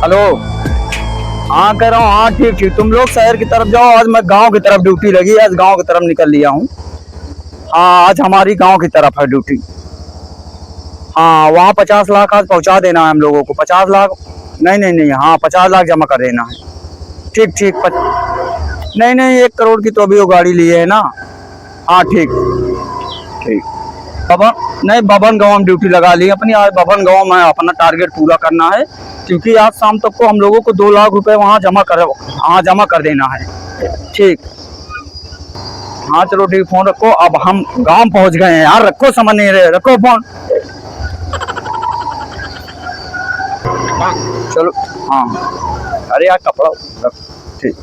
Hello. हाँ कह रहा हूँ, हाँ ठीक ठीक। तुम लोग शहर की तरफ जाओ, आज मैं गांव की तरफ ड्यूटी लगी है, आज गांव की तरफ निकल लिया हूँ। हाँ आज हमारी गांव की तरफ है ड्यूटी। हाँ वहाँ 50 लाख आज पहुँचा देना है हम लोगों को। 50 लाख नहीं नहीं नहीं, हाँ 50 लाख जमा कर देना है। ठीक ठीक नहीं नहीं, 1 करोड़ की तो अभी वो गाड़ी ली है ना। हाँ ठीक ठीक। बबन नहीं, बबन गांव में ड्यूटी लगा ली अपनी। आज बबन गांव में अपना टारगेट पूरा करना है, क्योंकि आज शाम तक को हम लोगों को 2 लाख रुपए वहाँ जमा कर देना है। ठीक। हाँ चलो ठीक, फोन रखो। अब हम गांव पहुंच गए हैं यार, रखो, समझ नहीं रहे, रखो फोन। चलो हाँ, अरे यार कपड़ा रख। ठीक।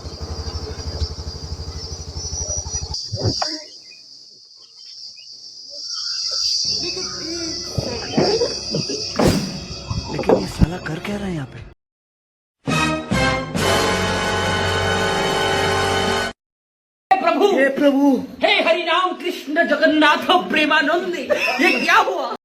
लेकिन ये साला कर क्या रहा है यहाँ पे? प्रभु, हे प्रभु, हे हरि राम कृष्ण जगन्नाथ प्रेमानंद, ये क्या हुआ?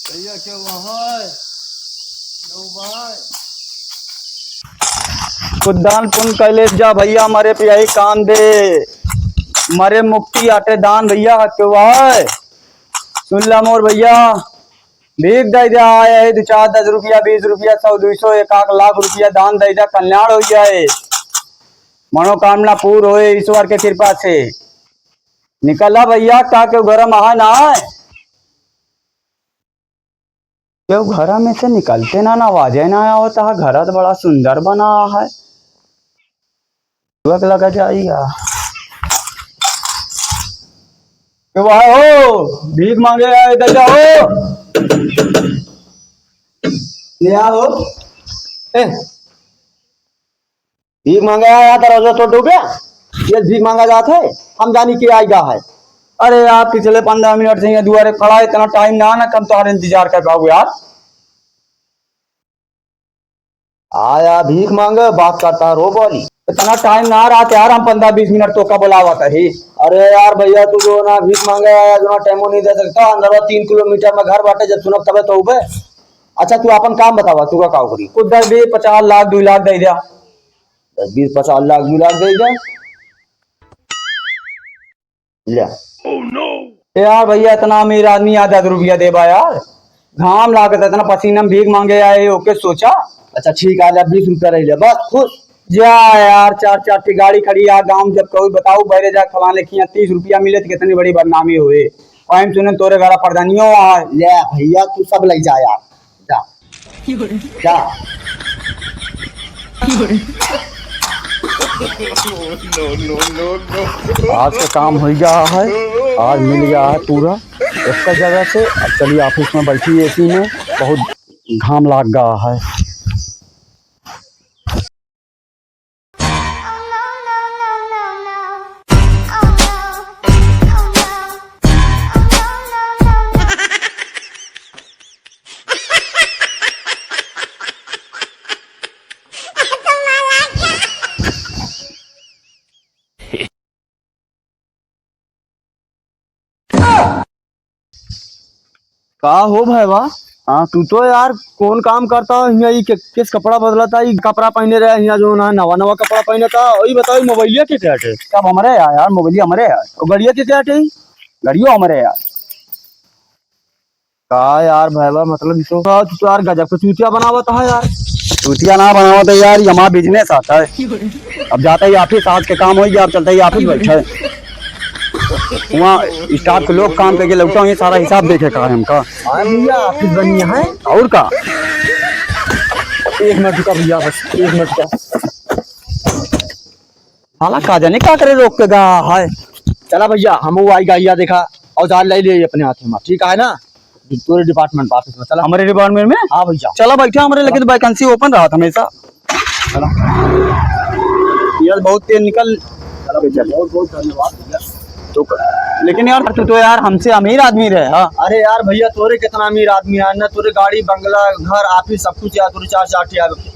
भैया क्या हुआ है? दान पुण्य कैलेश जा भैया, मरे पे यही काम दे, मरे मुक्ति आटे दान भैया। क्यों है सुन ला मोर भैया, भीख दे जा आया है 2 4 10 रुपया 20 रुपया 100 200 1 लाख रुपया दान दे जा, कल्याण हो जाए, मनोकामना पूर्ण होए ईश्वर के कृपा से। निकला भैया, का क्यों घर में ना है, क्यों घर में से निकलते ना आवाज ना आया होता है। घर तो बड़ा सुंदर बना है, लगा जाएगा। क्यों आए हो, भीख मांगे आए, इधर जाओ। क्या हो भीख मांगा आया दरवाजा तो डूबे, ये भीख मांगा जाता है, हम जानी के आएगा है। अरे यार पिछले 15 मिनट से दुआरे खड़ा है, इतना टाइम ना ना, कम तुम्हारे इंतजार कर पाओ यार। आया भीख मांगे बात करता रो बोली, इतना टाइम ना रहा यार, हम 15 20 मिनट तो का बुलावा था ही। अरे यार भैया तू जो ना भीख मांगे आया जो ना टाइमो नहीं दे सकता, अंदर 3 किलोमीटर में घर बाटे, जब सुनब तबे तो उबे। अच्छा तू अपन काम बतावा, तू का काम करी? कुछ 10 20 50 लाख 2 लाख दे दिया। 10 20 50 लाख 2 लाख दे दे ले। यार भैया इतना अमीर आदमी 10 रुपया देबा यार, घाम लागत इतना पसीना में भीख मांगे आए, ओके सोचा। अच्छा ठीक है, 20 रुपया रह ले बस, खुश जा यार। 4 4 की गाड़ी खड़ी यार गांव, जब कभी बताऊ बहरे जा फलाने की 30 रुपया मिले तो कितनी बड़ी बदनामी हुए। और सुने तोरे घर प्रधानियों ले भैया, तू सब ले जा यार, जा जा। आज का काम हो गया है, आज मिल गया है पूरा एक जगह से। अब चलिए ऑफिस में बैठी एसी में, बहुत घाम लाग गया है। का हो भाई वाह, हाँ तू तो यार कौन काम करता है यहाँ, किस कपड़ा बदलता है, कपड़ा पहने रहे यहाँ जो ना नवा नवा कपड़ा पहने था। वही बताओ मोबाइलिया के क्या है, कब हमारे यार मोबाइल हमारे यार, गड़िया के क्या है, गड़ियो हमारे यार। का यार भाई वाह, मतलब तो यार गजब का चूतिया बनावता है यार। चूतिया ना बनावता है यार, हमारा बिजनेस आता है। अब जाता ही ऑफिस, आज के काम हो गया, अब चलता ही ऑफिस बैठा है। वहाँ स्टाफ के लोग काम करके लगता हूँ, ये सारा हिसाब देखे का हमका। भैया ऑफिस बनी है और का 1 मिनट का भैया, बस 1 मिनट का। साला का जाने क्या करे रोक के गा है। चला भैया हम आई गाइया देखा, औजार ले लिए अपने हाथ में, ठीक है ना? पूरे डिपार्टमेंट ऑफिस में चला। हमारे डिपार्टमेंट में हाँ भैया चला बैठे हमारे, लेकिन वैकेंसी ओपन रहा था हमेशा। चला। यार बहुत तेज निकल। बहुत बहुत धन्यवाद भैया। तो लेकिन यार तू तो यार हमसे अमीर आदमी रहे। हाँ अरे यार भैया तोरे कितना अमीर आदमी है ना, तोरे गाड़ी बंगला घर ऑफिस सब कुछ यार, तोरे 4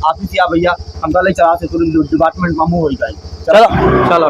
ऑफिस या भैया हम गले चला से तोरे डिपार्टमेंट में मुंह हो गई। चलो चलो।